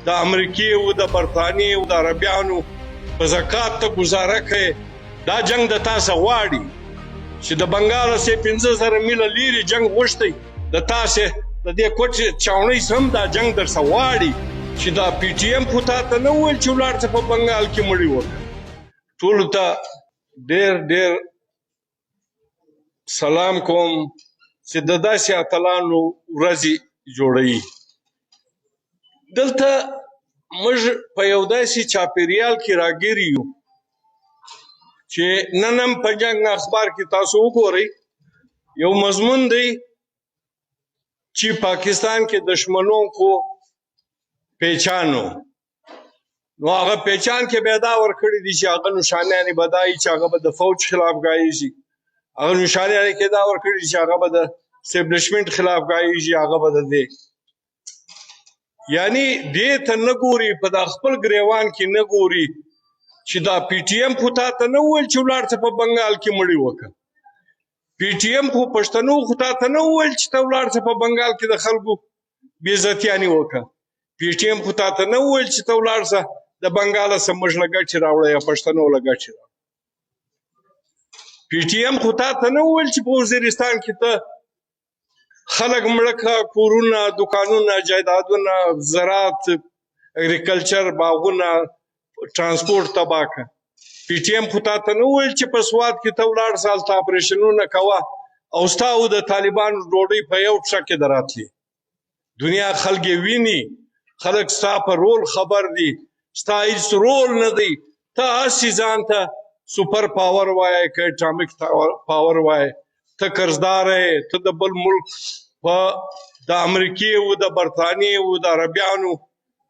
د امریکې او د برطانیې او د عربیانو په زکات ته ګزاره کوي دا جنگ د تاسو غواړي چې د بنګال سه 15,000 میله لیرې جنگ غوښتي د تاسو د دې کوټ چاونۍ سم دا جنگ در سواړي چې دا پی ټی ایم خو ته نه ویل چې ولارته په بنګال کې مړی وکړه ټول ته ډېر سلام کوم چې د داسې اتلانو ورځې جوړوي دلته موږ په یو داسې چاپیریال کې راګیر یو چې نن هم په جنګ اخبار کې تاسو وګورئ یو مضمون دی چې پاکستان کې دشمنوں کو پہچانو نو هغه پہچان کې پیدا ورکړي دي چې هغه نشانیانې بدایي چې هغه به د فوج خلافګایي شي هغه نشانیانې کې دا ورکړي چې هغه به د اسټابلیشمنت خلافګایي شي هغه به د دې یعنی دې ته نه ګوري په د خپل ګریوان کې نه ګوري چې دا پی ټی ایم خو ته نه ویل چې ولارته په بنګال کې مړی وکړه پی ټی ایم خو پښتنو خو ته نه ویل چې ته ولارته په بنګال کې د خلکو بې عزتیانې وکړه پی ټی ایم خو ته نه ویل چې ته ولارسه د بنګال سره موږ له ګټې راوړی یا پښتنو له ګټې راوړی پی ټی ایم خو ته نه ویل چې په وزیرستان کې ته خلک مړه کړه کورونه دوکانونه جایدادونه زراعت اګریکلچر باغونه ترانسپورټ تباه کړه پی ټی ایم خو ته نه ویل چې په سواد کې ته ولاړ سال ته اپریشنونه کوه او ستا او د طالبانو ډوډۍ په یو پښه کې دراتلي دنیا خلک ویني خلک ستا په رول خبر دي ستا هیڅ رول نه دی ته هسې ځان ته سپر پاور وایې که اټامیک پاور وایې ته قرضدار یې ته د بل ملک په د امریکې او د برطانیې او د عربیانو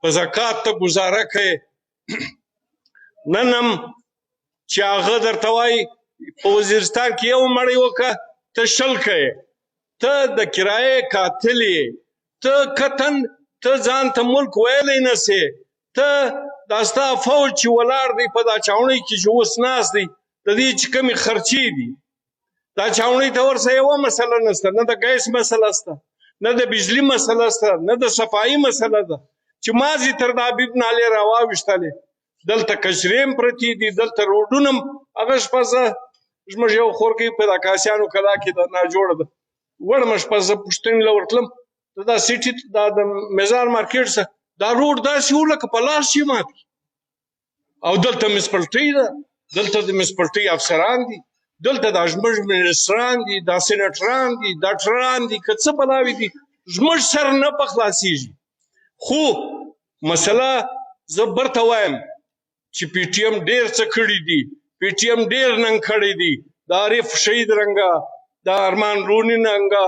په زکات ته ګزاره کوې نن هم چې هغه درته وایي په وزیرستان کې یو مړی وکړه ته شل کوې ته د کرایې قاتل یې ته کتن ته ځان ته ملک ویلی نه سې ته دا ستا فوج چې ولاړ دی په دا چاونۍ کې چې اوس ناست دی د دې چې کمې خرچې دي دا چاونۍ ته ورسه یوه مسله نشته نه د ګیس مسله شته نه د بجلي مسله شته نه د صفایي مسله ده چې مازې تر د حبیب نالې راواویشتلې دلته کچرې هم پرتې دي دلته روډونه هم هغه شپه زه زموږ یو خورګۍ په دا کاسیانو کلا کې د ناجوړه ده وړمه شپه زه پوښتنې له ورتلم دا سیټي دا د میزار مارکیټ څخه دا روډ داسې و لکه په لاس چې مات او دلته میونسپلټۍ ده دلته د میونسپلټۍ افسران دي دلته دا زموږ منسټران دي دا سینټران دي ډاکټران دي که څه بلاوې دي زموږ سر نه په خلاصېږي خو مسله زه برته وایم چې پی ټی ایم ډېر څه کړي دي پی ټی ایم ډېر ننګ کړی دي د عارف شهید رنګه د ارمان روني ننګه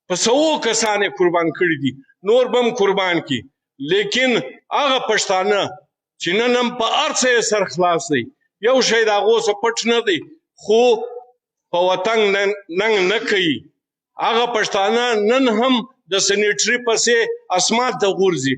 په سوو کسان یې قربان کړي دي نور به هم قربان کړي لیکن هغه پښتانه چې نن هم په هر څه یې سر خلاص دی یو شی د هغو څه پټ نه دی خو په وطن ننګ نه کوي هغه پښتانه نن هم د سینیټري پسې اسمان ته غورځي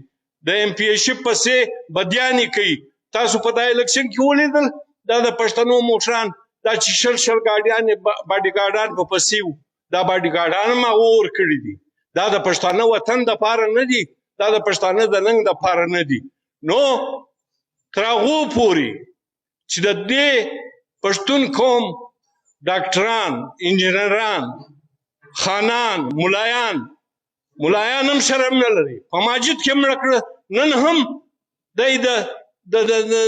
د ایم پی ایشپ پسې بدیانې کوي تاسو په دا الکشن کې ولیدل دا د پښتنو موټران دا چې شل ګاډیانې باډیګارډان په پسې وو دا باډیګارډان هم هغو ورکړي دي دا د پښتانه وطن دپاره نه دي دا د پښتانه د ننګ دپاره نه دي نو تر هغو پورې چې د دې پښتون قوم ډاکټران انجینران خانان ملایان هم شرم نه لري په ماجد کې مړه کړه نن هم دی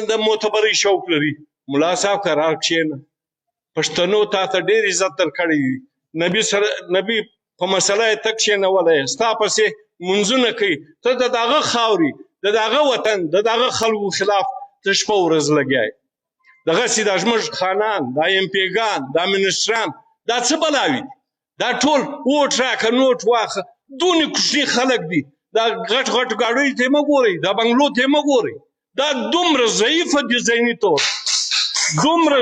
د معتبرۍ شوق لري ملا صاحب قرار کښېنه پښتنو تا ته ډېر عزت درکړی دی نبي په مسله یې ته کښېنولی ستا پسې منځونه کوي ته د هغه خاورې د هغه وطن د هغه خلکو خلاف ته شپه ورځ لګیایې دغسې دا زموږ خانان دا ایم پیګان دا منسټران دا څه بلاوي دي دا ټول ووټ راکه نوټ واخه دونې کوچني خلک دي دا غټ ګاډیو ته یې مه ګورئ دا بنګلو ته یې مه ګورئ دا دومره ضعیفه دي ذهني طور دومره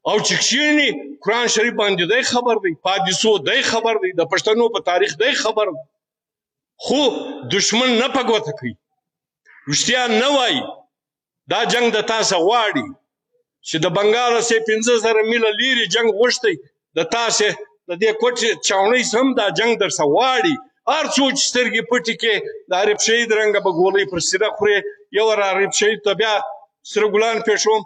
او چې کښېني قرآن شریف باندې دی خبر دی په حدیثو دی خبر دی د پښتنو په تاریخ دی خبر دی خو دشمن نه په ګوته کوي رښتیا نه وایي دا جنگ د تاسو غواړي چې د بنګال سه 15,000 میله لیرې جنگ غوښتی د تاسو د دې کوټ چاونۍ سم دا جنگ در غواړي هر څو چې سترګې پټې کې د عارف شهید رنګه به ګولۍ پر سینه خورې یو عارف شهید ته بیا سره ګلان پېښوم